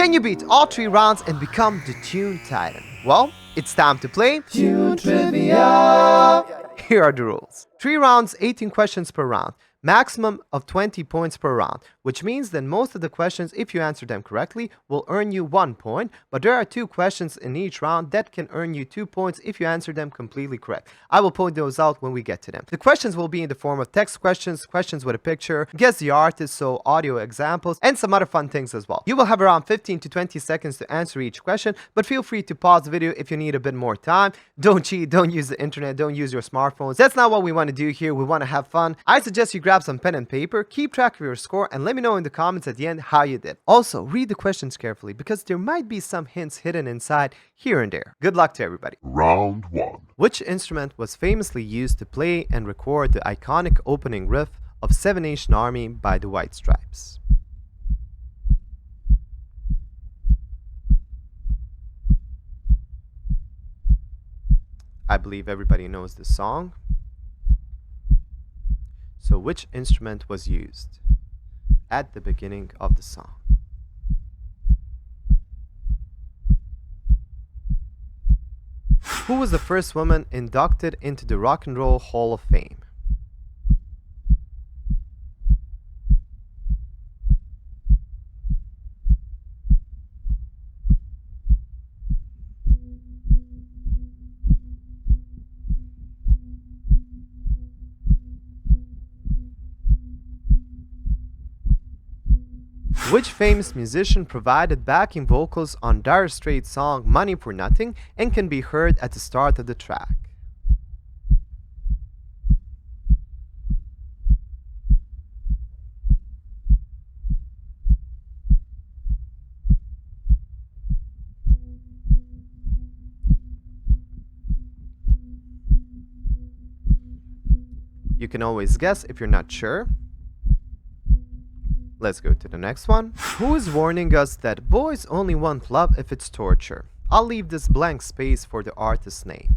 Can you beat all 3 rounds and become the Tune Titan? Well, it's time to play Tune Trivia! Here are the rules. 3 rounds, 18 questions per round. Maximum of 20 points per round, which means that most of the questions, if you answer them correctly, will earn you 1 point, but there are 2 questions in each round that can earn you 2 points if you answer them completely correct. I will point those out when we get to them. The questions will be in the form of text questions, questions with a picture, guess the artist, so audio examples, and some other fun things as well. You will have around 15 to 20 seconds to answer each question, but feel free to pause the video if you need a bit more time. Don't cheat, don't use the internet, don't use your smartphones. That's not what we want to do here. We want to have fun. I suggest you grab some pen and paper, keep track of your score, and let me know in the comments at the end how you did. Also, read the questions carefully because there might be some hints hidden inside here and there. Good luck to everybody. Round 1. Which instrument was famously used to play and record the iconic opening riff of Seven Nation Army by the White Stripes? I believe everybody knows the song. So which instrument was used at the beginning of the song? Who was the first woman inducted into the Rock and Roll Hall of Fame? Which famous musician provided backing vocals on Dire Straits' song Money for Nothing and can be heard at the start of the track? You can always guess if you're not sure. Let's go to the next one. Who is warning us that boys only want love if it's torture? I'll leave this blank space for the artist's name.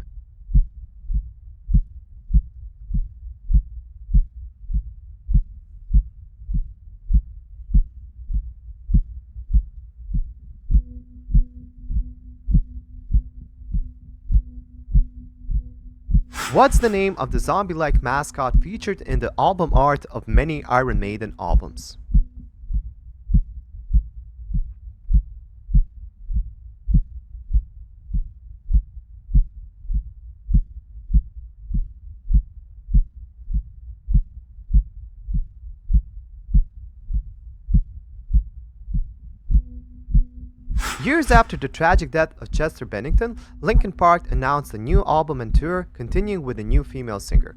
What's the name of the zombie-like mascot featured in the album art of many Iron Maiden albums? Years after the tragic death of Chester Bennington, Linkin Park announced a new album and tour, continuing with a new female singer.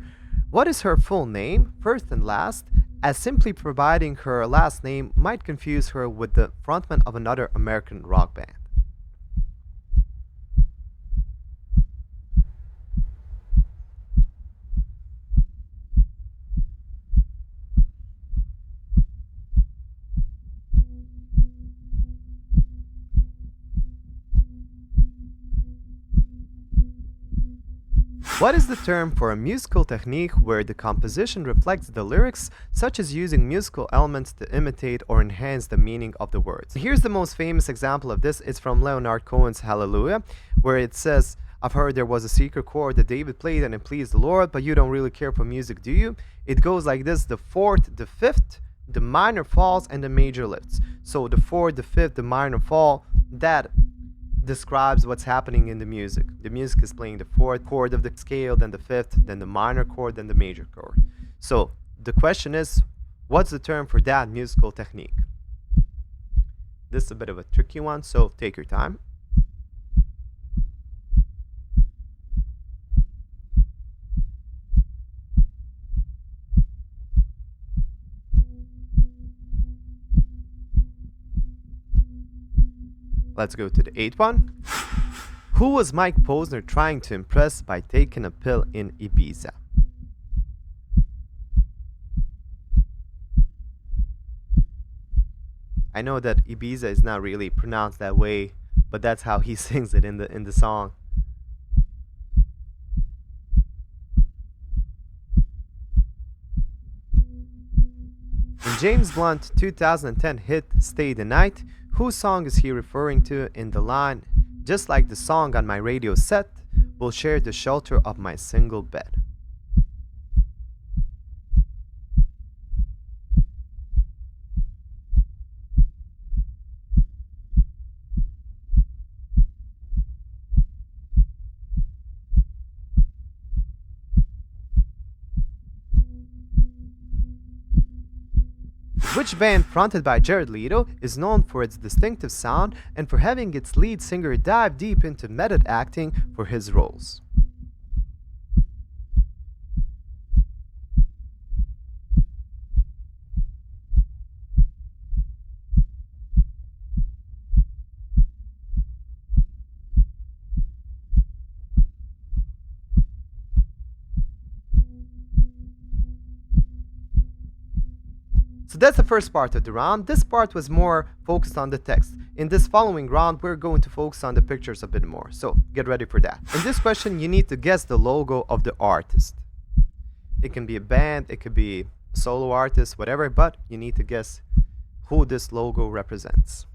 What is her full name, first and last, as simply providing her last name might confuse her with the frontman of another American rock band? What is the term for a musical technique where the composition reflects the lyrics, such as using musical elements to imitate or enhance the meaning of the words? Here's the most famous example of this. It's from Leonard Cohen's Hallelujah, where it says, "I've heard there was a secret chord that David played and it pleased the Lord, but you don't really care for music, do you?" It goes like this: the fourth, the fifth, the minor falls, and the major lifts. So the fourth, the fifth, the minor fall, that describes what's happening in the music. The music is playing the fourth chord of the scale, then the fifth, then the minor chord, then the major chord. So the question is, what's the term for that musical technique? This is a bit of a tricky one, so take your time. Let's go to the 8th one. Who was Mike Posner trying to impress by taking a pill in Ibiza? I know that Ibiza is not really pronounced that way, but that's how he sings it in the song. In James Blunt's 2010 hit Stay the Night, Whose song is he referring to in the line, "Just like the song on my radio set, we'll share the shelter of my single bed"? Which band fronted by Jared Leto is known for its distinctive sound and for having its lead singer dive deep into method acting for his roles? So that's the first part of the round. This part was more focused on the text. In this following round, we're going to focus on the pictures a bit more. So get ready for that. In this question, you need to guess the logo of the artist. It can be a band, it could be a solo artist, whatever, but you need to guess who this logo represents.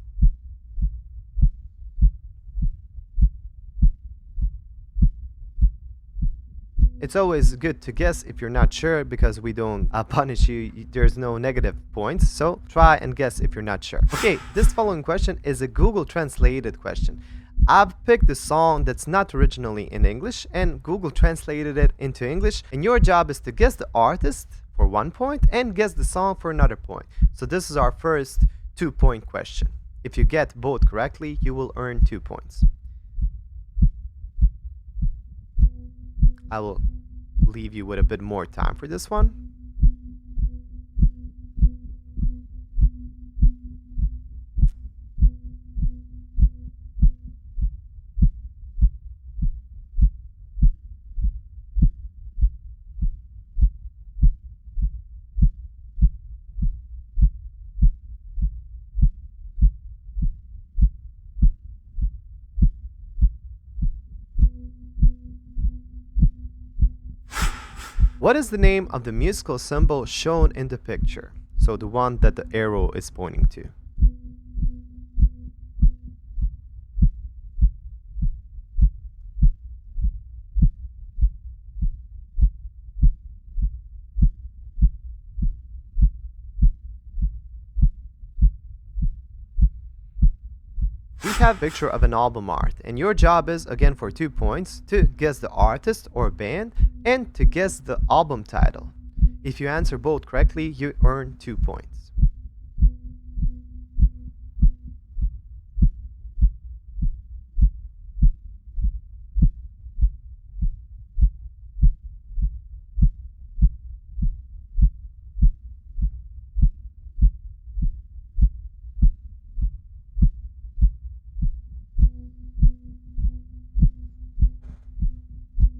It's always good to guess if you're not sure because we don't punish you. There's no negative points. So try and guess if you're not sure. Okay, this following question is a Google translated question. I've picked a song that's not originally in English and Google translated it into English. And your job is to guess the artist for 1 point and guess the song for another point. So this is our first 2-point question. If you get both correctly, you will earn 2 points. I will leave you with a bit more time for this one. What is the name of the musical symbol shown in the picture? So the one that the arrow is pointing to. We have a picture of an album art, and your job is, again for 2 points, to guess the artist or band and to guess the album title. If you answer both correctly, you earn 2 points.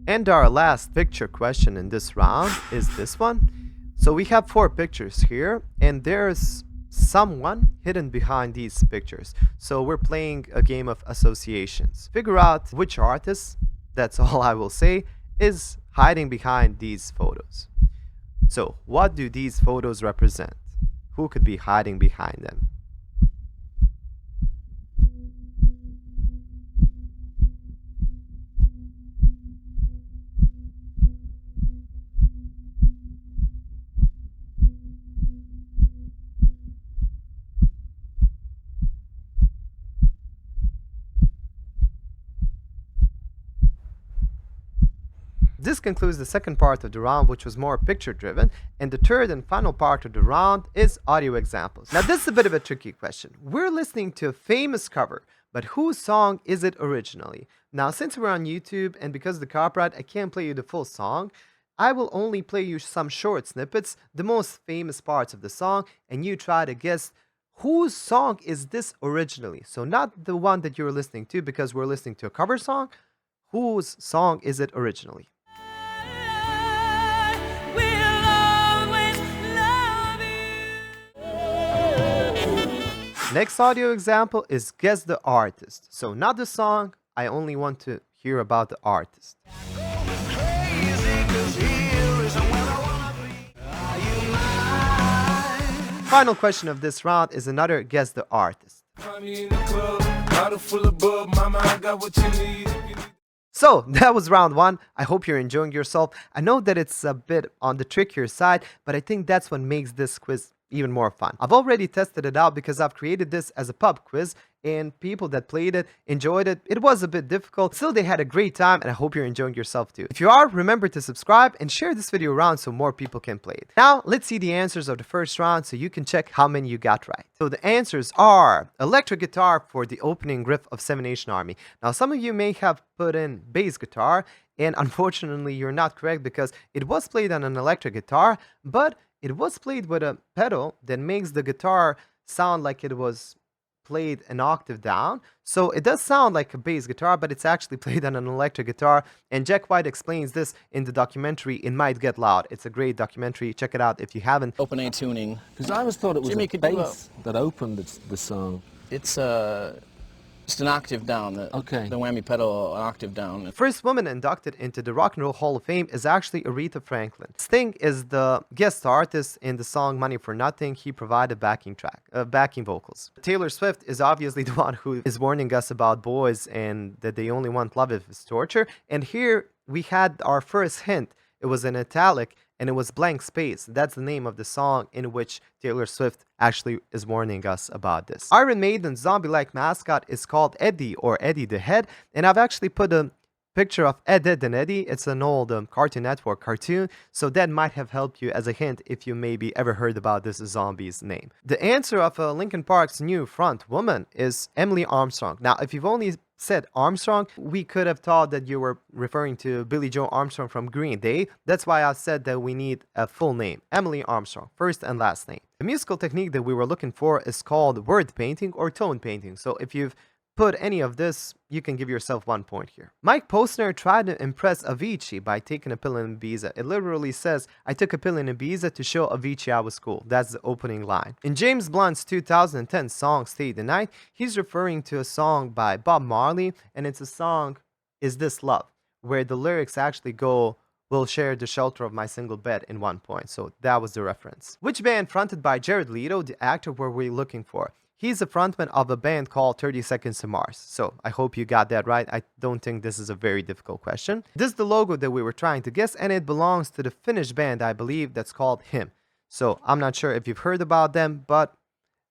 And our last picture question in this round is this one. So we have 4 pictures here, and there's someone hidden behind these pictures. So we're playing a game of associations. Figure out which artist, that's all I will say, is hiding behind these photos. So what do these photos represent? Who could be hiding behind them? This concludes the second part of the round, which was more picture driven, and the third and final part of the round is audio examples. Now this is a bit of a tricky question. We're listening to a famous cover, but whose song is it originally? Now since we're on YouTube and because of the copyright I can't play you the full song, I will only play you some short snippets, the most famous parts of the song, and you try to guess whose song is this originally. So not the one that you're listening to because we're listening to a cover song. Whose song is it originally? Next audio example is guess the artist. So not the song, I only want to hear about the artist. Final question of this round is another guess the artist. So that was round one. I hope you're enjoying yourself. I know that it's a bit on the trickier side, but I think that's what makes this quiz even more fun. I've already tested it out because I've created this as a pub quiz and people that played it enjoyed it. It was a bit difficult, still they had a great time, and I hope you're enjoying yourself too. If you are, remember to subscribe and share this video around so more people can play it. Now let's see the answers of the first round so you can check how many you got right. So the answers are electric guitar for the opening riff of Seven Nation Army. Now some of you may have put in bass guitar, and unfortunately you're not correct because it was played on an electric guitar, but it was played with a pedal that makes the guitar sound like it was played an octave down. So it does sound like a bass guitar, but it's actually played on an electric guitar. And Jack White explains this in the documentary It Might Get Loud. It's a great documentary. Check it out if you haven't. Open A tuning. Because I always thought it was Jimmy, a could you, bass that opened the song. It's just an octave down. Okay. The whammy pedal, an octave down. The first woman inducted into the Rock and Roll Hall of Fame is actually Aretha Franklin. Sting is the guest artist in the song Money for Nothing. He provided backing vocals. Taylor Swift is obviously the one who is warning us about boys and that they only want love if it's torture. And here we had our first hint. It was in italic and it was blank space. That's the name of the song in which Taylor Swift actually is warning us about this. Iron Maiden's zombie-like mascot is called Eddie or Eddie the Head, and I've actually put a picture of Ed, Edd and Eddy. It's an old Cartoon Network cartoon, so that might have helped you as a hint if you maybe ever heard about this zombie's name. The answer of Linkin Park's new front woman is Emily Armstrong. Now, if you've only said Armstrong, we could have thought that you were referring to Billie Joe Armstrong from Green Day. That's why I said that we need a full name. Emily Armstrong, first and last name. The musical technique that we were looking for is called word painting or tone painting. So if you've put any of this, you can give yourself 1 point here. Mike Posner tried to impress Avicii by taking a pill in Ibiza. It literally says, I took a pill in Ibiza to show Avicii I was cool. That's the opening line. In James Blunt's 2010 song Stay the Night, he's referring to a song by Bob Marley, and it's a song, Is This Love?, where the lyrics actually go, we'll share the shelter of my single bed in 1 point. So that was the reference. Which band fronted by Jared Leto, the actor, were we looking for? He's a frontman of a band called 30 Seconds to Mars. So I hope you got that right. I don't think this is a very difficult question. This is the logo that we were trying to guess, and it belongs to the Finnish band, I believe, that's called Him. So I'm not sure if you've heard about them, but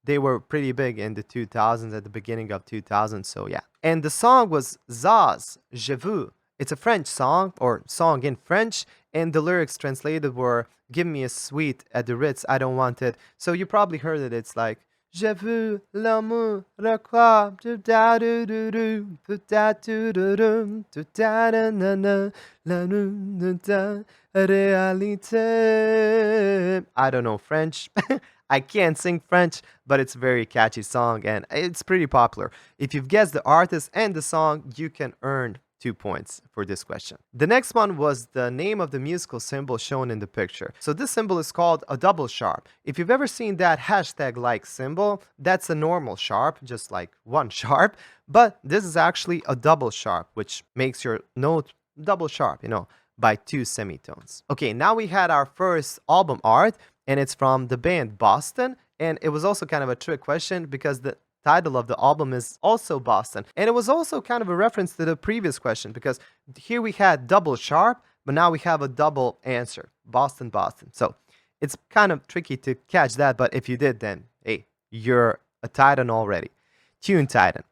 they were pretty big in the 2000s, at the beginning of 2000s, so yeah. And the song was Zaz, Je veux. It's a French song, or song in French, and the lyrics translated were, give me a sweet at the Ritz, I don't want it. So you probably heard it, it's like, Je veux l'amour, la croix, tout da do do do, tout da do do do, tout da da na na, la nu da réalité. I don't know French. I can't sing French, but it's a very catchy song and it's pretty popular. If you've guessed the artist and the song, you can earn 2 points for this question. The next one was the name of the musical symbol shown in the picture. So this symbol is called a double sharp. If you've ever seen that hashtag-like symbol, that's a normal sharp, just like one sharp, but this is actually a double sharp, which makes your note double sharp, you know, by 2 semitones. Okay, now we had our first album art, and it's from the band Boston, and it was also kind of a trick question because the title of the album is also Boston. And it was also kind of a reference to the previous question because here we had double sharp, but now we have a double answer. Boston, Boston. So it's kind of tricky to catch that, but if you did, then hey, you're a Titan already. Tune Titan.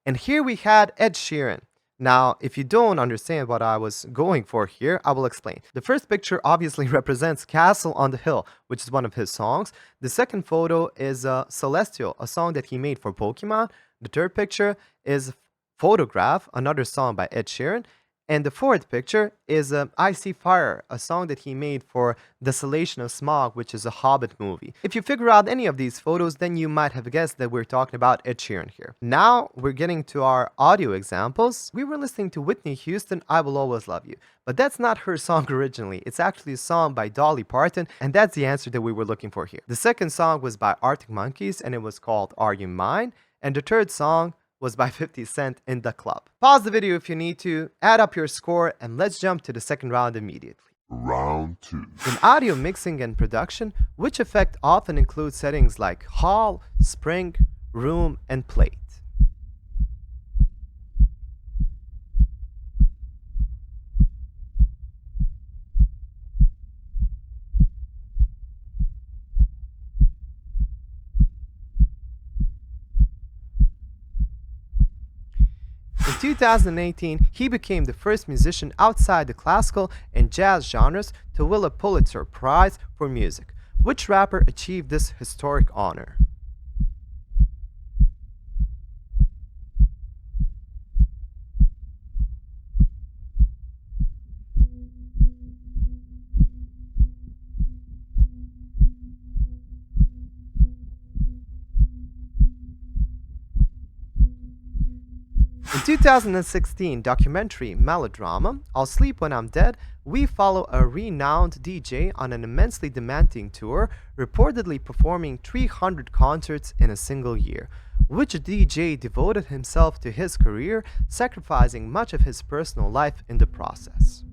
And here we had Ed Sheeran. Now, if you don't understand what I was going for here, I will explain. The first picture obviously represents Castle on the Hill, which is one of his songs. The second photo is Celestial, a song that he made for Pokemon. The third picture is Photograph, another song by Ed Sheeran. And the fourth picture is I See Fire, a song that he made for Desolation of Smog, which is a Hobbit movie. If you figure out any of these photos, then you might have guessed that we're talking about Ed Sheeran here. Now we're getting to our audio examples. We were listening to Whitney Houston, I Will Always Love You. But that's not her song originally. It's actually a song by Dolly Parton, and that's the answer that we were looking for here. The second song was by Arctic Monkeys, and it was called Are You Mine? And the third song was by 50 Cent, In the Club. Pause the video if you need to, add up your score, and let's jump to the second round immediately. Round 2. In audio mixing and production, which effect often includes settings like hall, spring, room, and plate. In 2018, he became the first musician outside the classical and jazz genres to win a Pulitzer Prize for music. Which rapper achieved this historic honor? In 2016 documentary melodrama I'll Sleep When I'm Dead, we follow a renowned DJ on an immensely demanding tour, reportedly performing 300 concerts in a single year. Which DJ devoted himself to his career, sacrificing much of his personal life in the process?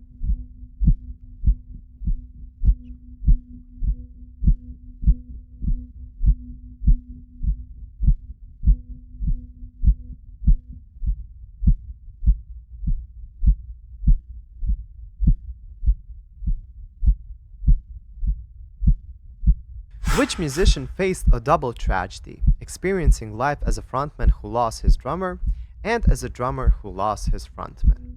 Which musician faced a double tragedy, experiencing life as a frontman who lost his drummer and as a drummer who lost his frontman?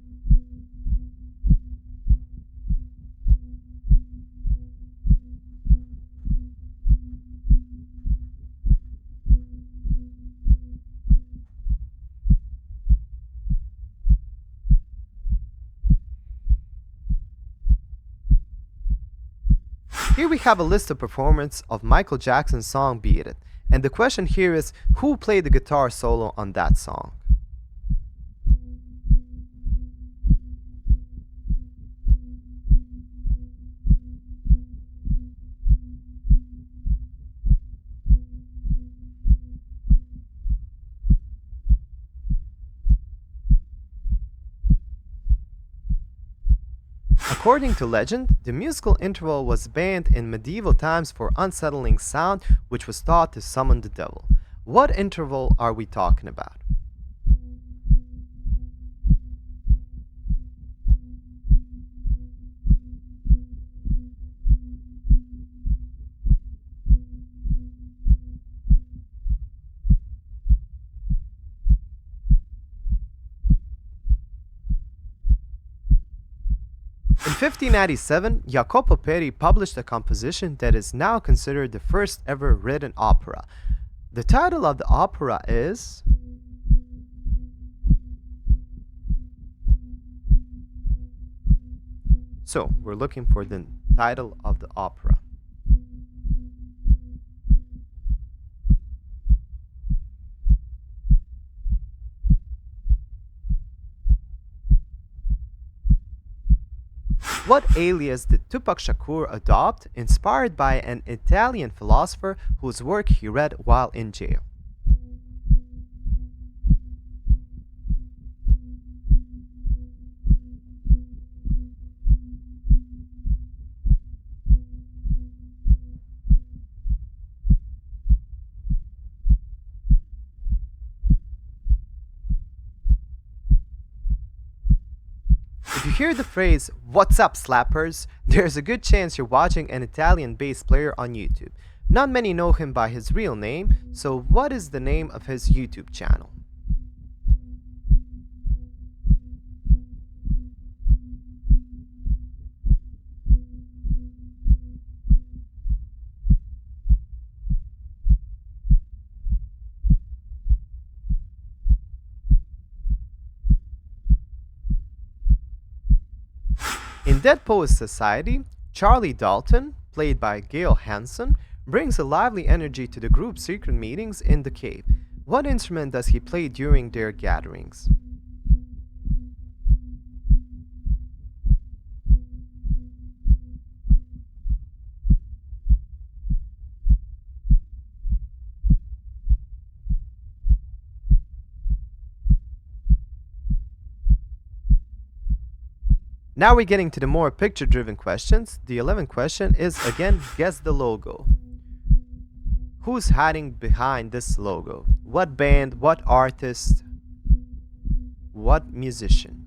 Here we have a list of performances of Michael Jackson's song Beat It, and the question here is, who played the guitar solo on that song? According to legend, the musical interval was banned in medieval times for unsettling sound which was thought to summon the devil. What interval are we talking about? In 1597, Jacopo Peri published a composition that is now considered the first ever written opera. The title of the opera is... So, we're looking for the title of the opera. What alias did Tupac Shakur adopt, inspired by an Italian philosopher whose work he read while in jail? If you hear the phrase, "What's up, slappers?" there's a good chance you're watching an Italian bass player on YouTube. Not many know him by his real name, so what is the name of his YouTube channel? In Dead Poets Society, Charlie Dalton, played by Gail Hansen, brings a lively energy to the group's secret meetings in the cave. What instrument does he play during their gatherings? Now we're getting to the more picture-driven questions. The 11th question is, again, guess the logo. Who's hiding behind this logo? what band, what artist, what musician?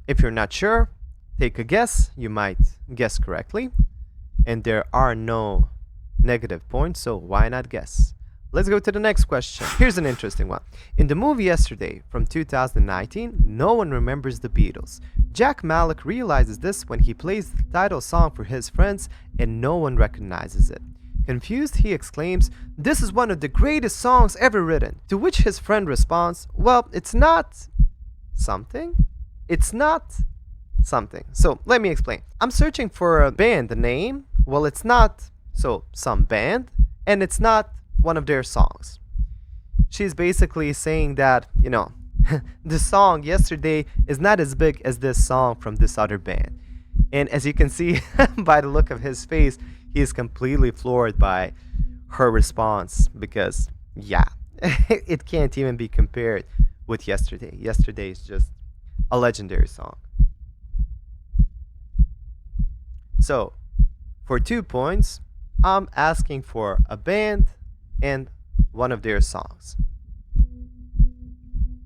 If you're not sure, take a guess. You might guess correctly. And there are no negative points, so why not guess? Let's go to the next question. Here's an interesting one. In the movie Yesterday from 2019, no one remembers the Beatles. Jack Mallock realizes this when he plays the title song for his friends and no one recognizes it. Confused, he exclaims, "This is one of the greatest songs ever written." To which his friend responds, "Well, it's not something. It's not something." So let me explain. I'm searching for a band name. Well, it's not some band, and it's not one of their songs. She's basically saying that, the song Yesterday is not as big as this song from this other band. And as you can see by the look of his face, he is completely floored by her response because, yeah, it can't even be compared with Yesterday. Yesterday is just a legendary song. So, for 2 points, I'm asking for a band and one of their songs.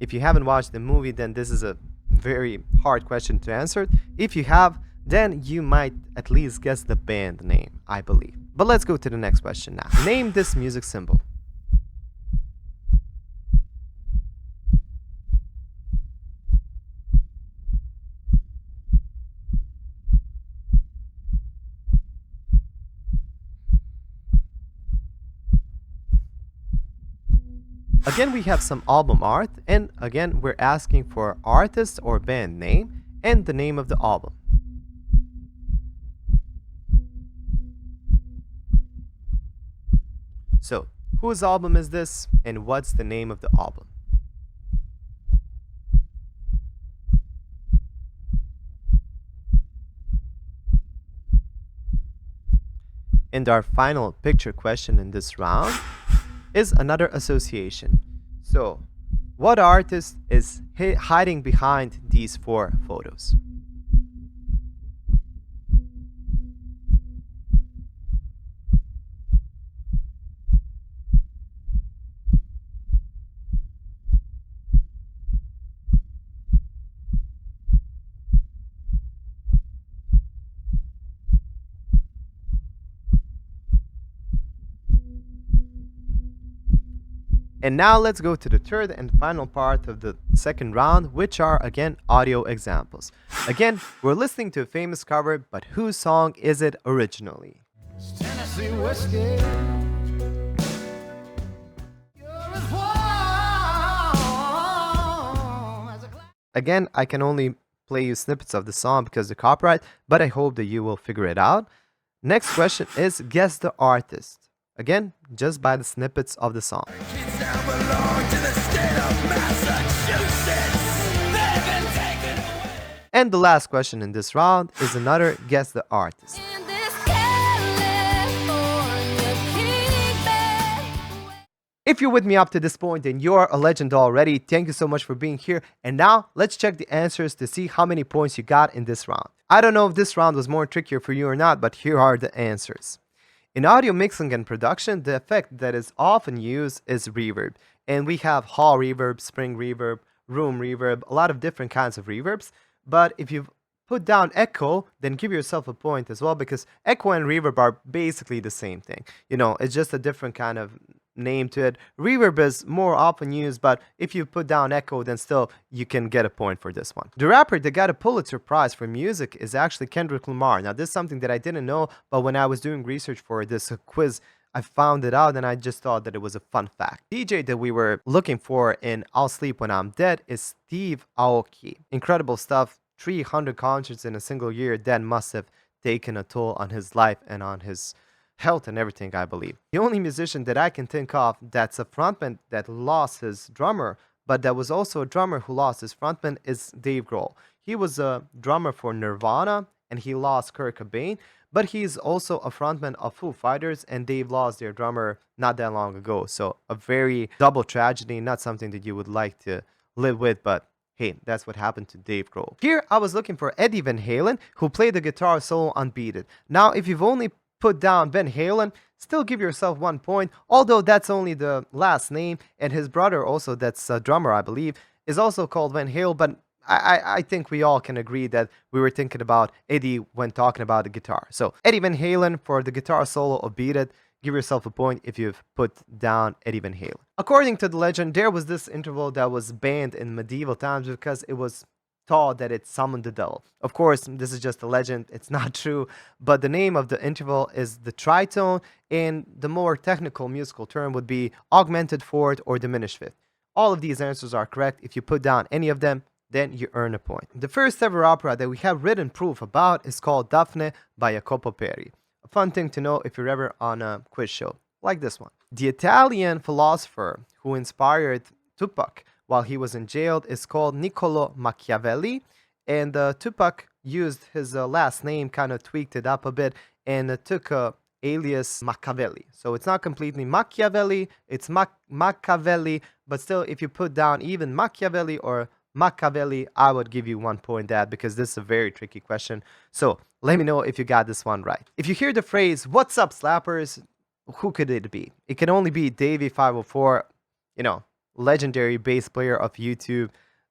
If you haven't watched the movie, then this is a very hard question to answer. If you have, then you might at least guess the band name, I believe. But let's go to the next question now. Name this music symbol. Again, we have some album art, and again, we're asking for artist or band name and the name of the album. So, whose album is this, and what's the name of the album? And our final picture question in this round is another association. So, what artist is hiding behind these 4 photos? And now let's go to the third and final part of the second round, which are again audio examples. Again, we're listening to a famous cover, but whose song is it originally? Tennessee whiskey. Again, I can only play you snippets of the song because of the copyright, but I hope that you will figure it out. Next question is guess the artist. Again, just by the snippets of the song. And the last question in this round is another guess the artist. If you're with me up to this point, then you're a legend already. Thank you so much for being here. And now let's check the answers to see how many points you got in this round. I don't know if this round was more trickier for you or not, but here are the answers. In audio mixing and production, the effect that is often used is reverb. And we have hall reverb, spring reverb, room reverb, a lot of different kinds of reverbs. But if you put down echo, then give yourself a point as well, because echo and reverb are basically the same thing. It's just a different kind of name to it. Reverb is more often used, but if you put down echo, then still you can get a point for this one. The rapper that got a Pulitzer Prize for music is actually Kendrick Lamar. Now, this is something that I didn't know, but when I was doing research for this quiz, I found it out and I just thought that it was a fun fact. DJ that we were looking for in I'll Sleep When I'm Dead is Steve Aoki. Incredible stuff. 300 concerts in a single year. That must have taken a toll on his life and on his health and everything, I believe. The only musician that I can think of that's a frontman that lost his drummer, but that was also a drummer who lost his frontman, is Dave Grohl. He was a drummer for Nirvana and he lost Kurt Cobain, but he's also a frontman of Foo Fighters, and Dave lost their drummer not that long ago. So a very double tragedy, not something that you would like to live with, but Hey, that's what happened to Dave Grohl. Here, I was looking for Eddie Van Halen, who played the guitar solo unbeaten. Now, if you've only put down Van Halen, still give yourself 1 point, although that's only the last name, and his brother also, that's a drummer, I believe, is also called Van Halen, but I think we all can agree that we were thinking about Eddie when talking about the guitar. So, Eddie Van Halen for the guitar solo of Beat It. Give yourself a point if you've put down Eddie Van Halen. According to the legend, there was this interval that was banned in medieval times because it was thought that it summoned the devil. Of course, this is just a legend, it's not true, but the name of the interval is the tritone, and the more technical musical term would be augmented fourth or diminished fifth. All of these answers are correct. If you put down any of them, then you earn a point. The first ever opera that we have written proof about is called Daphne by Jacopo Peri. A fun thing to know if you're ever on a quiz show like this one. The Italian philosopher who inspired Tupac while he was in jail is called Niccolo Machiavelli, and Tupac used his last name, kind of tweaked it up a bit, and took alias Machiavelli. So it's not completely Machiavelli, it's Machiavelli, but still, if you put down even Machiavelli or Machiavelli, I would give you 1 point that, because this is a very tricky question. So let me know if you got this one right. If you hear the phrase, "What's up, slappers?" who could it be? It can only be Davey504, legendary bass player of YouTube.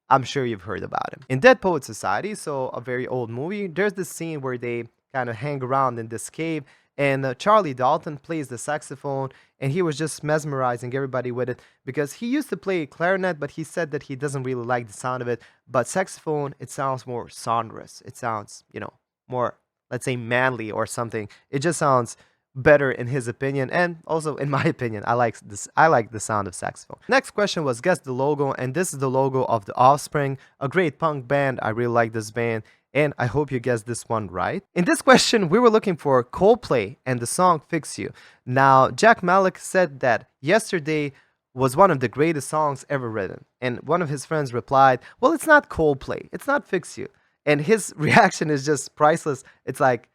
I'm sure you've heard about him. In Dead Poet Society, so a very old movie, there's this scene where they kind of hang around in this cave, and Charlie Dalton plays the saxophone, and he was just mesmerizing everybody with it because he used to play clarinet, but he said that he doesn't really like the sound of it. But saxophone, it sounds more sonorous. It sounds, more, let's say, manly or something. It just sounds better in his opinion, and also in my opinion. I like the sound of saxophone. Next question was guess the logo, and this is the logo of The Offspring, a great punk band. I really like this band, and I hope you guessed this one right. In this question, we were looking for Coldplay and the song Fix You. Now, Jack Malik said that Yesterday was one of the greatest songs ever written, and one of his friends replied, well, it's not Coldplay, it's not Fix You. And his reaction is just priceless. It's like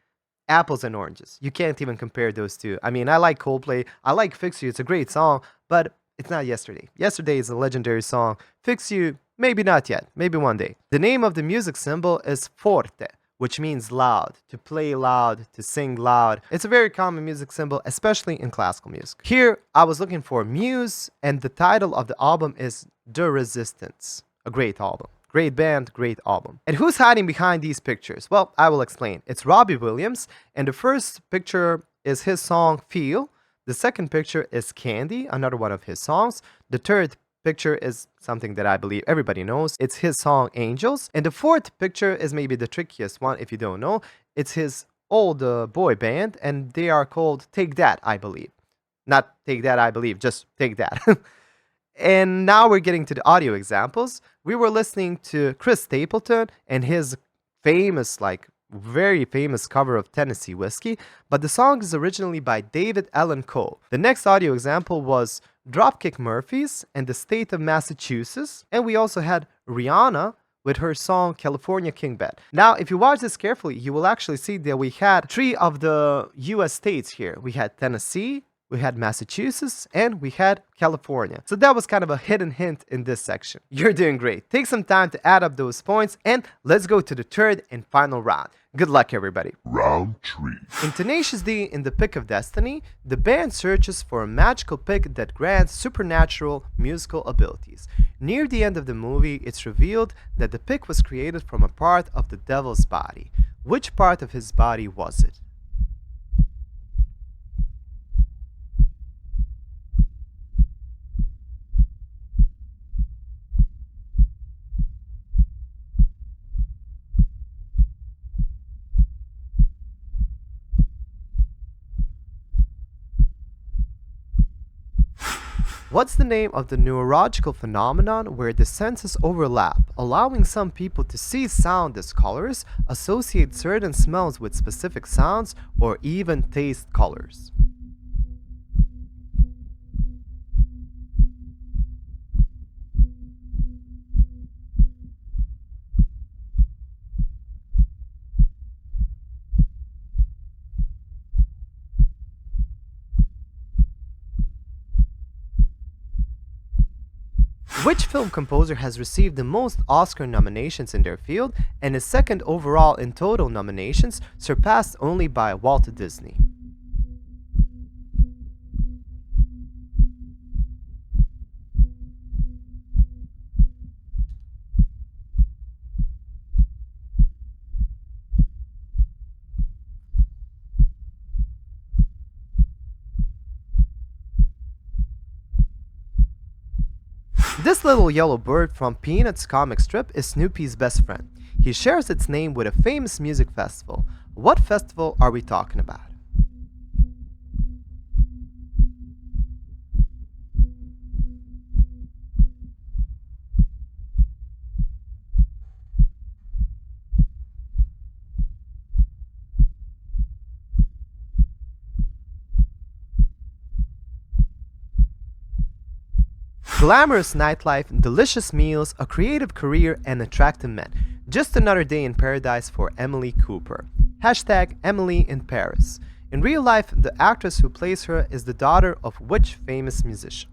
apples and oranges. You can't even compare those two. I mean, I like Coldplay, I like Fix You, it's a great song, but it's not Yesterday. Yesterday is a legendary song. Fix You, maybe not yet, maybe one day. The name of the music symbol is forte, which means loud, to play loud, to sing loud. It's a very common music symbol, especially in classical music. Here, I was looking for Muse, and the title of the album is The Resistance. A great album. Great band, great album. And who's hiding behind these pictures? Well, I will explain. It's Robbie Williams, and the first picture is his song Feel. The second picture is Candy, another one of his songs. The third picture is something that I believe everybody knows. It's his song Angels. And the fourth picture is maybe the trickiest one if you don't know. It's his old boy band, and they are called Take That, I believe. Not Take That, I believe, just Take That. And now we're getting to the audio examples. We were listening to Chris Stapleton and his famous, very famous cover of Tennessee Whiskey, but the song is originally by David Allan Coe. The next audio example was Dropkick Murphys and the state of Massachusetts, and we also had Rihanna with her song California King Bed. Now, if you watch this carefully, you will actually see that we had 3 of the US states here. We had Tennessee, we had Massachusetts, and we had California. So that was kind of a hidden hint in this section. You're doing great. Take some time to add up those points, and let's go to the third and final round. Good luck, everybody. Round 3. In Tenacious D in The Pick of Destiny, the band searches for a magical pick that grants supernatural musical abilities. Near the end of the movie, it's revealed that the pick was created from a part of the devil's body. Which part of his body was it? What's the name of the neurological phenomenon where the senses overlap, allowing some people to see sound as colors, associate certain smells with specific sounds, or even taste colors? Which film composer has received the most Oscar nominations in their field and is second overall in total nominations, surpassed only by Walt Disney? This little yellow bird from Peanuts comic strip is Snoopy's best friend. He shares its name with a famous music festival. What festival are we talking about? Glamorous nightlife, delicious meals, a creative career, and attractive men. Just another day in paradise for Emily Cooper. Hashtag Emily in Paris. In real life, the actress who plays her is the daughter of which famous musician?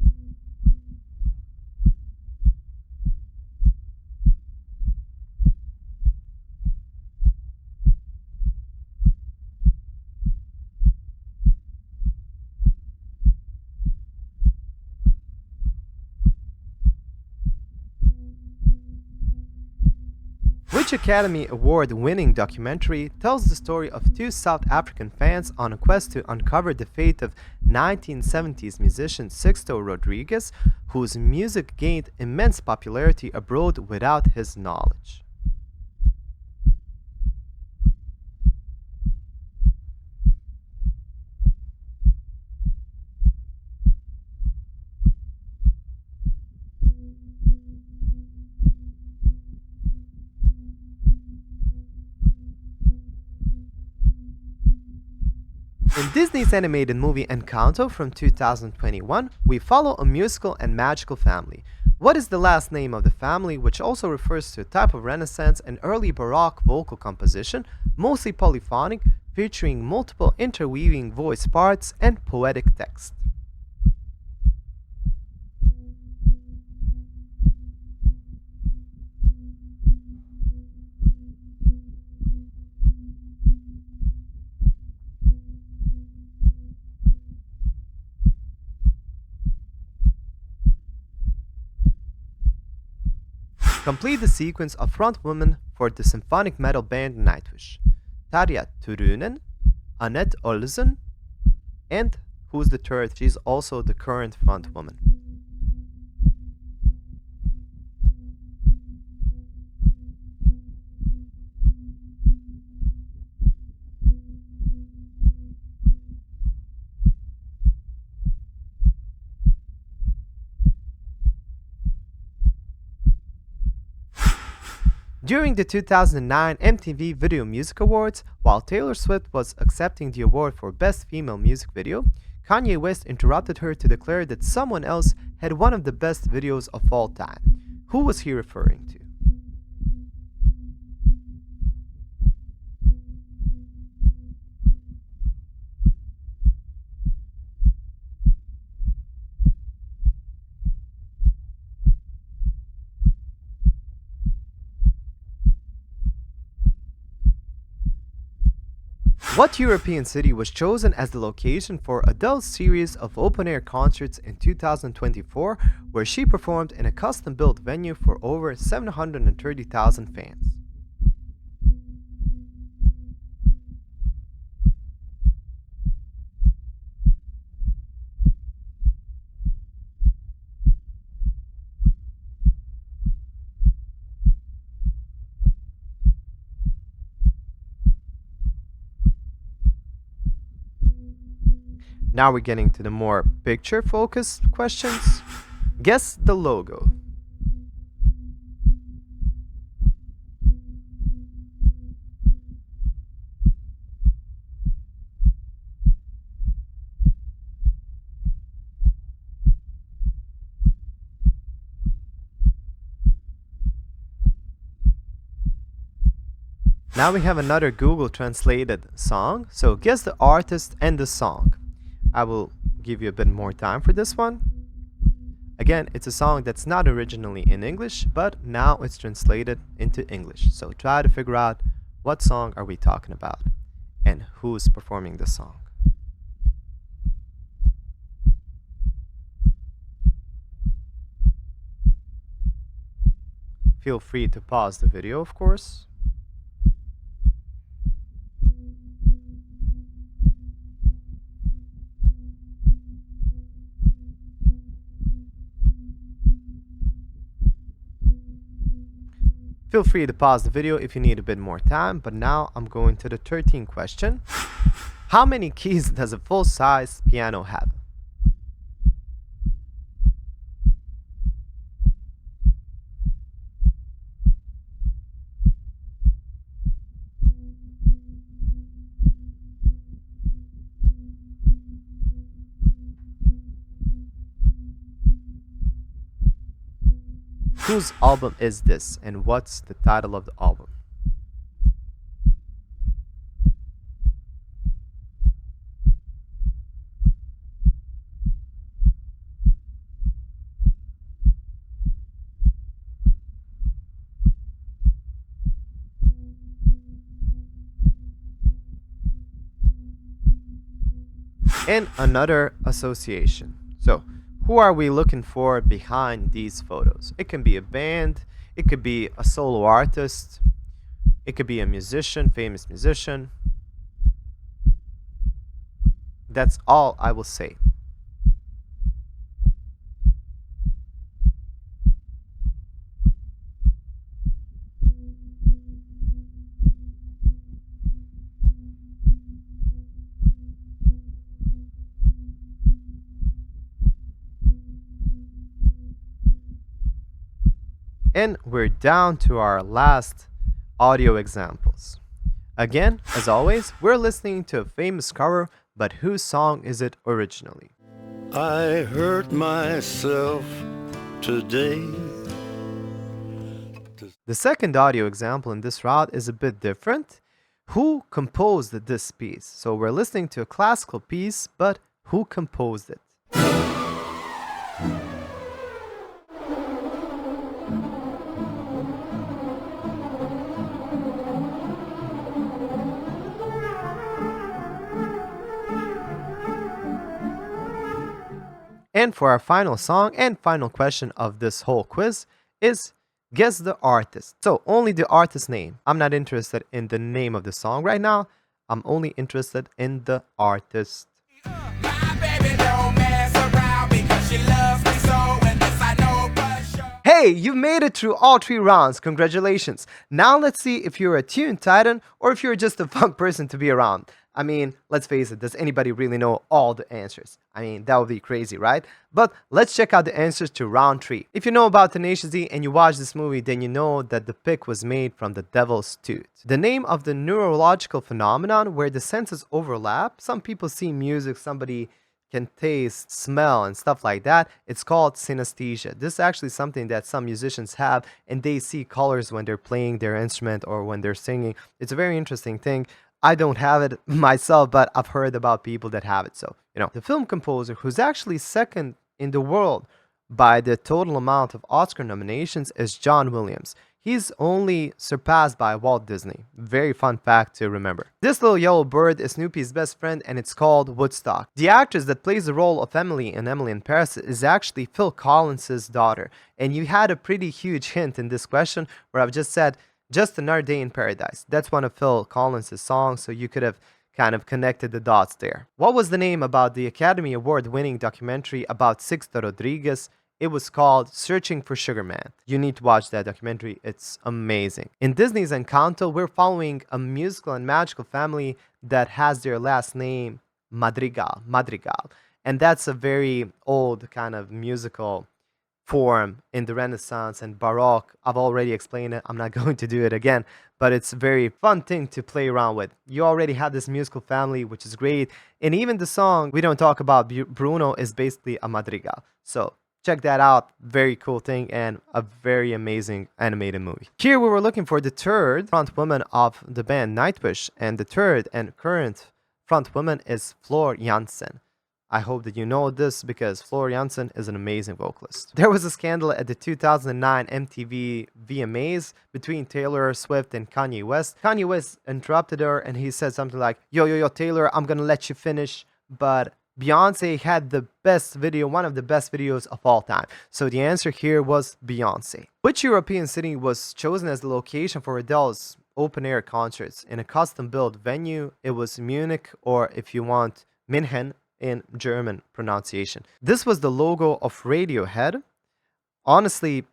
Which Academy Award winning documentary tells the story of two South African fans on a quest to uncover the fate of 1970s musician Sixto Rodrigues, whose music gained immense popularity abroad without his knowledge? In Disney's animated movie Encanto from 2021, we follow a musical and magical family. What is the last name of the family, which also refers to a type of Renaissance and early Baroque vocal composition, mostly polyphonic, featuring multiple interweaving voice parts and poetic text? Complete the sequence of front women for the symphonic metal band Nightwish. Tarja Turunen, Annette Olsen, and who's the third? She's also the current front woman. During the 2009 MTV Video Music Awards, while Taylor Swift was accepting the award for Best Female Music Video, Kanye West interrupted her to declare that someone else had one of the best videos of all time. Who was he referring to? What European city was chosen as the location for Adele's series of open-air concerts in 2024, where she performed in a custom-built venue for over 730,000 fans? Now we're getting to the more picture-focused questions. Guess the logo. Now we have another Google translated song, so guess the artist and the song. I will give you a bit more time for this one. Again, it's a song that's not originally in English, but now it's translated into English. So try to figure out what song are we talking about and who's performing the song. Feel free to pause the video, of course. Feel free to pause the video if you need a bit more time, but now I'm going to the 13th question. How many keys does a full-size piano have? Whose album is this, and what's the title of the album? And another association. So, who are we looking for behind these photos? It can be a band, it could be a solo artist, it could be a musician, famous musician. That's all I will say. And we're down to our last audio examples. Again, as always, we're listening to a famous cover, but whose song is it originally? I hurt myself today. The second audio example in this route is a bit different. Who composed this piece? So we're listening to a classical piece, but who composed it? And for our final song and final question of this whole quiz is guess the artist. So only the artist's name. I'm not interested in the name of the song right now. I'm only interested in the artist. Hey, you made it through all 3 rounds. Congratulations. Now let's see if you're a tuned titan or if you're just a fun person to be around. I mean, let's face it, does anybody really know all the answers? I mean, that would be crazy, right? But let's check out the answers to round 3. If you know about Tenacious D and you watch this movie, then you know that the pick was made from The Devil's Tooth. The name of the neurological phenomenon where the senses overlap, some people see music, somebody can taste, smell, and stuff like that. It's called synesthesia. This is actually something that some musicians have, and they see colors when they're playing their instrument or when they're singing. It's a very interesting thing. I don't have it myself, but I've heard about people that have it. So, the film composer who's actually second in the world by the total amount of Oscar nominations is John Williams. He's only surpassed by Walt Disney. Very fun fact to remember. This little yellow bird is Snoopy's best friend, and it's called Woodstock. The actress that plays the role of Emily in Emily in Paris is actually Phil Collins' daughter. And you had a pretty huge hint in this question where I've just said, Just Another Day in Paradise. That's one of Phil Collins' songs, so you could have kind of connected the dots there. What was the name about the Academy Award-winning documentary about Sixto Rodriguez? It was called Searching for Sugar Man. You need to watch that documentary. It's amazing. In Disney's Encanto, we're following a musical and magical family that has their last name Madrigal. And that's a very old kind of musical form in the Renaissance and Baroque. I've already explained it. I'm not going to do it again, but it's a very fun thing to play around with. You already have this musical family, which is great. And even the song We Don't Talk About Bruno is basically a madrigal. So check that out. Very cool thing and a very amazing animated movie. Here we were looking for the third front woman of the band Nightwish, and the third and current front woman is Floor Jansen. I hope that you know this because Floor Jansen is an amazing vocalist. There was a scandal at the 2009 MTV VMAs between Taylor Swift and Kanye West. Kanye West interrupted her and he said something like, yo, Taylor, I'm gonna let you finish, but Beyonce had the best video, one of the best videos of all time. So the answer here was Beyonce. Which European city was chosen as the location for Adele's open-air concerts in a custom-built venue? It was Munich, or if you want, München in German pronunciation. This was the logo of Radiohead. Honestly,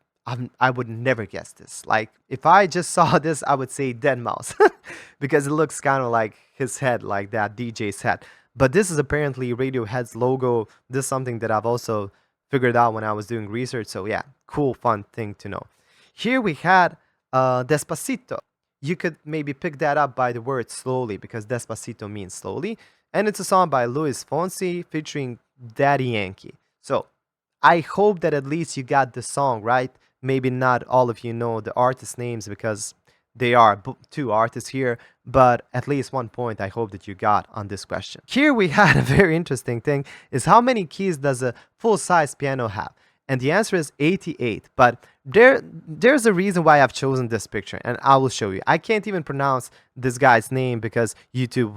I would never guess this. Like, if I just saw this, I would say Deadmau5 because it looks kind of like his head, like that DJ's head. But this is apparently Radiohead's logo. This is something that I've also figured out when I was doing research. So yeah, cool, fun thing to know. Here we had Despacito. You could maybe pick that up by the word slowly because Despacito means slowly. And it's a song by Luis Fonsi featuring Daddy Yankee. So I hope that at least you got the song right. Maybe not all of you know the artist names because they are two artists here, but at least 1 point I hope that you got on this question. Here we had a very interesting thing, is how many keys does a full-size piano have? And the answer is 88, but there's a reason why I've chosen this picture, and I will show you. I can't even pronounce this guy's name because YouTube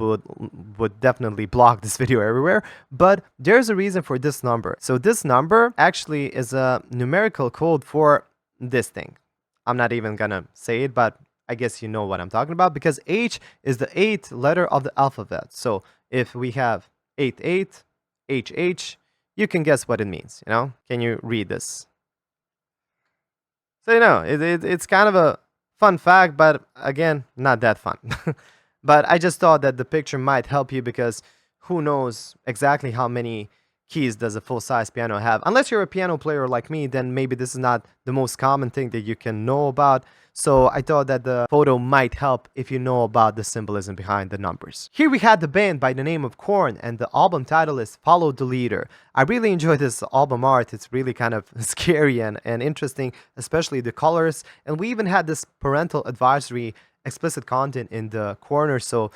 would definitely block this video everywhere, but there's a reason for this number. So this number actually is a numerical code for this thing. I'm not even gonna say it, but I guess you know what I'm talking about because H is the 8th letter of the alphabet. So if we have 88, HH, you can guess what it means, you know? Can you read this? So, you know, it's kind of a fun fact, but again, not that fun. But I just thought that the picture might help you because who knows exactly how many keys does a full-size piano have? Unless you're a piano player like me, then maybe this is not the most common thing that you can know about. So I thought that the photo might help if you know about the symbolism behind the numbers. Here we had the band by the name of Korn, and the album title is Follow the Leader. I really enjoy this album art. It's really kind of scary and interesting, especially the colors. And we even had this parental advisory explicit content in the corner, so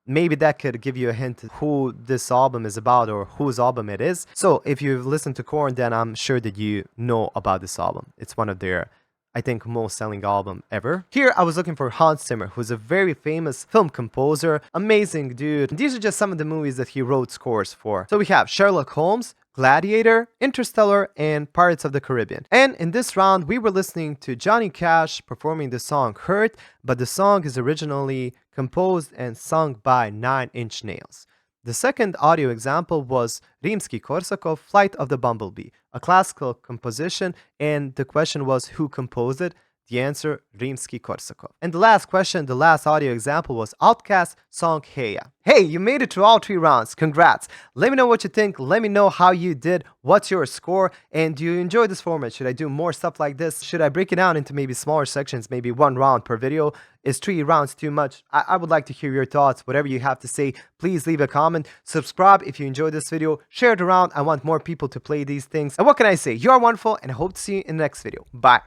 maybe that could give you a hint who this album is about or whose album it is. So if you've listened to Korn, then I'm sure that you know about this album. It's one of their, I think, most selling album ever. Here I was looking for Hans Zimmer, who's a very famous film composer, amazing dude. And these are just some of the movies that he wrote scores for. So we have Sherlock Holmes, Gladiator, Interstellar, and Pirates of the Caribbean. And in this round, we were listening to Johnny Cash performing the song Hurt, but the song is originally composed and sung by Nine Inch Nails. The second audio example was Rimsky-Korsakov, Flight of the Bumblebee, a classical composition, and the question was who composed it? The answer, Rimsky-Korsakov. And the last question, the last audio example was Outkast song Heya. Hey, you made it through all 3 rounds. Congrats. Let me know what you think. Let me know how you did. What's your score? And do you enjoy this format? Should I do more stuff like this? Should I break it down into maybe smaller sections, maybe 1 round per video? Is 3 rounds too much? I would like to hear your thoughts. Whatever you have to say, please leave a comment. Subscribe if you enjoyed this video. Share it around. I want more people to play these things. And what can I say? You are wonderful, and I hope to see you in the next video. Bye.